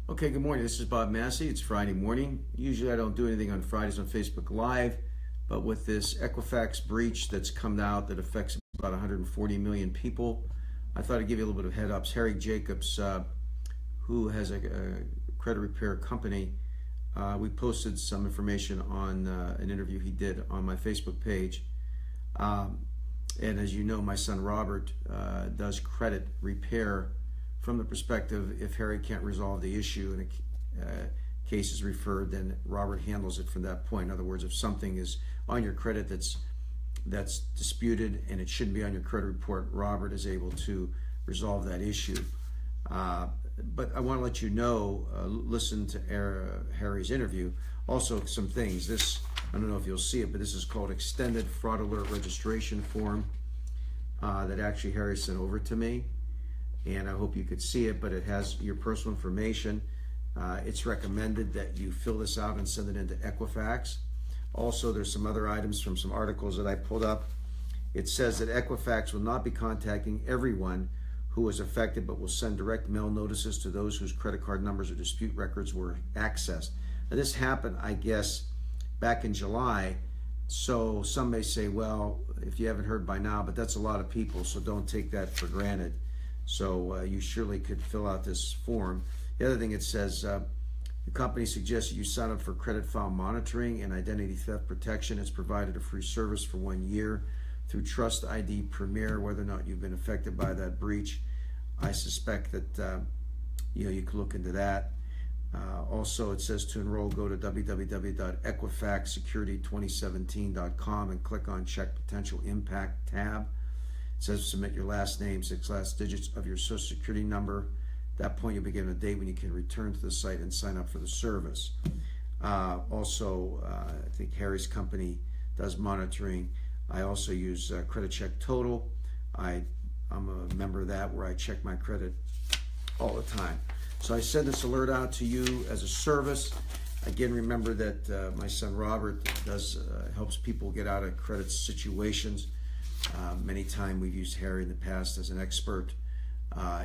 Okay, good morning. This is Bob Massi. It's Friday morning. Usually I don't do anything on Fridays on Facebook Live, but with this Equifax breach that's come out that affects about 140 million people, I thought I'd give you a little bit of head-ups. Harry Jacobs, who has a credit repair company, we posted some information on an interview he did on my Facebook page. And as you know, my son Robert does credit repair from the perspective, if Harry can't resolve the issue and a case is referred, then Robert handles it from that point. In other words, if something is on your credit that's disputed and it shouldn't be on your credit report, Robert is able to resolve that issue. But I want to let you know, listen to Harry's interview. Also, some things. This, I don't know if you'll see it, but this is called Extended Fraud Alert Registration Form that actually Harry sent over to me. And I hope you could see it, but it has your personal information. It's recommended that you fill this out and send it into Equifax. Also, there's some other items from some articles that I pulled up. It says that Equifax will not be contacting everyone who was affected, but will send direct mail notices to those whose credit card numbers or dispute records were accessed. Now, this happened, I guess, back in July. So some may say, well, if you haven't heard by now, but that's a lot of people, so don't take that for granted. So you surely could fill out this form. The other thing it says, the company suggests you sign up for credit file monitoring and identity theft protection. It's provided a free service for 1 year through Trust ID Premier. Whether or not you've been affected by that breach, I suspect that you could look into that. Also, it says to enroll, go to www.equifaxsecurity2017.com and click on Check Potential Impact tab. It says submit your last name, 6 last digits of your social security number. At that point, you'll be given a date when you can return to the site and sign up for the service. Also, I think Harry's company does monitoring. I also use Credit Check Total. I'm a member of that, where I check my credit all the time. So I send this alert out to you as a service. Again, remember that my son Robert helps people get out of credit situations. Many times we've used Harry in the past as an expert.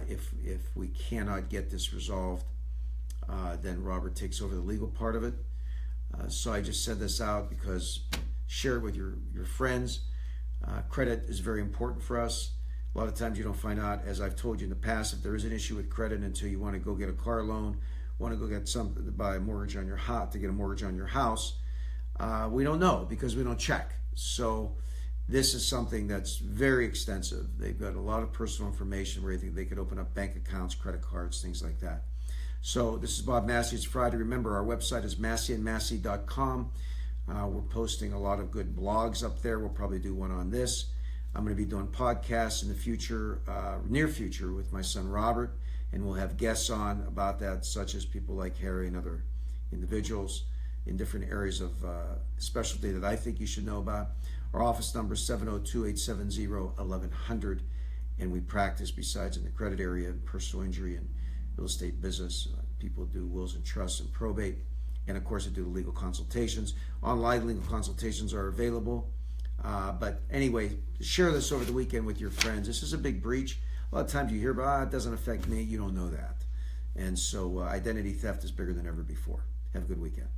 If we cannot get this resolved, then Robert takes over the legal part of it. So I just send this out because share it with your friends. Credit is very important for us. A lot of times you don't find out, as I've told you in the past, if there is an issue with credit until you want to go get a car loan, want to go get something to buy a mortgage on your house, to get a mortgage on your house. We don't know because we don't check. So this is something that's very extensive. They've got a lot of personal information where they could open up bank accounts, credit cards, things like that. So this is Bob Massi. It's Friday. Remember, our website is massiandmassi.com. We're posting a lot of good blogs up there. We'll probably do one on this. I'm going to be doing podcasts in the future, near future, with my son Robert, and we'll have guests on about that, such as people like Harry and other individuals in different areas of specialty that I think you should know about. Our office number is 702-870-1100, and we practice, besides in the credit area, personal injury and real estate business. People do wills and trusts and probate, and of course I do the legal consultations. Online legal consultations are available. But anyway, share this over the weekend with your friends. This is a big breach. A lot of times you hear about, it doesn't affect me. You don't know that. And so identity theft is bigger than ever before. Have a good weekend.